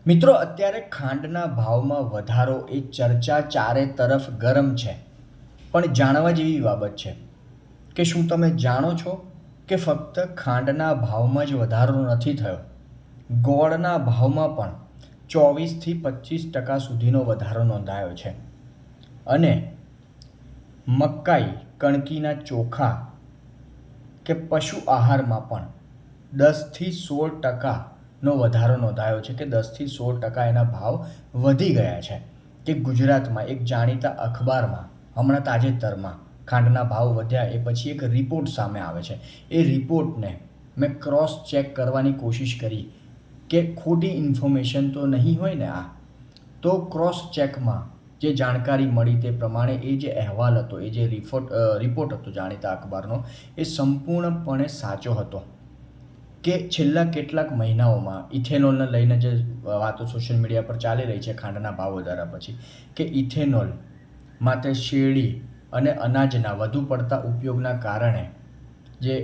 મિત્રો, અત્યારે ખાંડના ભાવમાં વધારો એ ચર્ચા ચારે તરફ ગરમ છે. પણ જાણવા જેવી બાબત છે કે શું તમે જાણો છો કે ફક્ત ખાંડના ભાવમાં જ વધારો નથી થયો, ગોળના ભાવમાં પણ 24% થી 25% સુધીનો વધારો નોંધાયો છે. અને મકાઈ, કણકીના ચોખા કે પશુ આહારમાં પણ 10 થી 16%નો વધારો નોંધાયો છે, કે 10 થી 16% એના ભાવ વધી ગયા છે. કે ગુજરાતમાં એક જાણીતા અખબારમાં હમણાં તાજેતરમાં ખાંડના ભાવ વધ્યા એ પછી એક રિપોર્ટ સામે આવે છે. એ રિપોર્ટને મેં ક્રોસ ચેક કરવાની કોશિશ કરી કે ખોટી ઇન્ફોર્મેશન તો નહીં હોય ને આ. તો ક્રોસ ચેકમાં જે જાણકારી મળી તે પ્રમાણે એ જે અહેવાલ હતો, એ જે રિપોર્ટ હતો જાણીતા અખબારનો, એ સંપૂર્ણપણે સાચો હતો. કે છેલ્લા કેટલાક મહિનાઓમાં ઇથેનોલને લઈને જે વાતો સોશિયલ મીડિયા પર ચાલી રહી છે ખાંડના ભાવ વધારા પછી, કે ઇથેનોલ માત્ર શેરડી અને અનાજના વધુ પડતા ઉપયોગના કારણે જે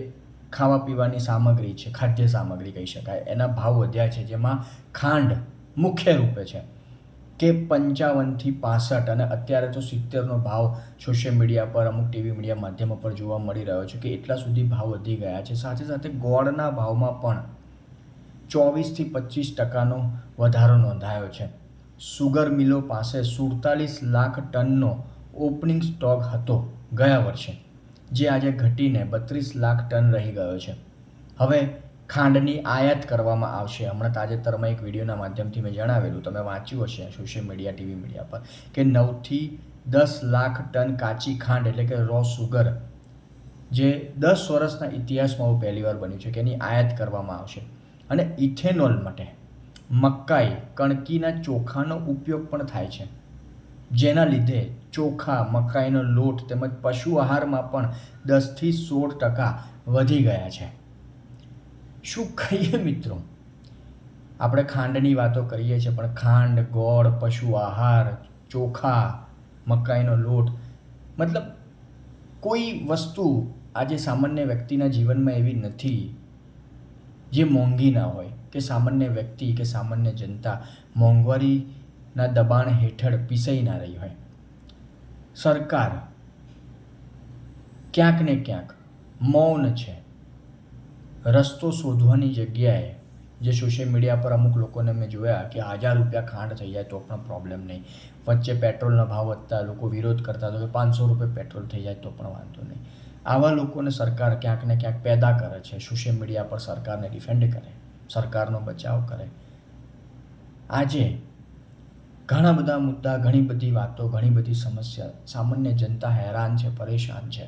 ખાવા પીવાની સામગ્રી છે, ખાદ્ય સામગ્રી કહી શકાય, એના ભાવ વધ્યા છે. જેમાં ખાંડ મુખ્ય રૂપે છે કે 55 થી 65, અને અત્યારે તો 70નો ભાવ સોશિયલ મીડિયા પર, અમુક ટીવી મીડિયા માધ્યમો પર જોવા મળી રહ્યો છે કે એટલા સુધી ભાવ વધી ગયા છે. સાથે સાથે ગોળના ભાવમાં પણ 24 થી 25%નો વધારો નોંધાયો છે. સુગર મિલો પાસે 47 લાખ ટનનો ઓપનિંગ સ્ટોક હતો ગયા વર્ષે, જે આજે ઘટીને 32 લાખ ટન રહી ગયો છે. હવે ખાંડની આયાત કરવામાં આવશે. હમણાં તાજેતરમાં એક વિડીયોના માધ્યમથી મેં જણાવેલું, તમે વાંચ્યું હશે સોશિયલ મીડિયા, ટીવી મીડિયા પર, કે 9 થી 10 લાખ ટન કાચી ખાંડ એટલે કે રો સુગર, જે 10 વર્ષના ઇતિહાસમાં આવું પહેલીવાર બન્યું છે કે એની આયાત કરવામાં આવશે. અને ઇથેનોલ માટે મકાઈ, કણકીના ચોખાનો ઉપયોગ પણ થાય છે, જેના લીધે ચોખા, મકાઈનો લોટ તેમજ પશુ આહારમાં પણ 10 થી 16% વધી ગયા છે. શું કહીએ મિત્રો, આપણે ખાંડની વાતો કરીએ છીએ, પણ ખાંડ, ગોળ, પશુ આહાર, ચોખા, મકાઈનો લોટ, મતલબ કોઈ વસ્તુ આજે સામાન્ય વ્યક્તિના જીવનમાં એવી નથી જે મોંઘી ના હોય, કે સામાન્ય વ્યક્તિ કે સામાન્ય જનતા મોંઘવારીના દબાણ હેઠળ પીસાઈ ના રહી હોય. સરકાર ક્યાંક ને ક્યાંક મૌન છે. રસ્તો શોધવાની જગ્યાએ, જે સોશિયલ મીડિયા પર અમુક લોકોને મેં જોયા કે 1000 રૂપિયા ખાંડ થઈ જાય તો પણ પ્રોબ્લેમ નહીં. વચ્ચે પેટ્રોલના ભાવ વધતા લોકો વિરોધ કરતા હતો કે 500 રૂપિયા પેટ્રોલ થઈ જાય તો પણ વાંધો નહીં. આવા લોકોને સરકાર ક્યાંક ને ક્યાંક પેદા કરે છે, સોશિયલ મીડિયા પર સરકારને ડિફેન્ડ કરે, સરકારનો બચાવ કરે. આજે ઘણા બધા મુદ્દા, ઘણી બધી વાતો, ઘણી બધી સમસ્યા, સામાન્ય જનતા હેરાન છે, પરેશાન છે.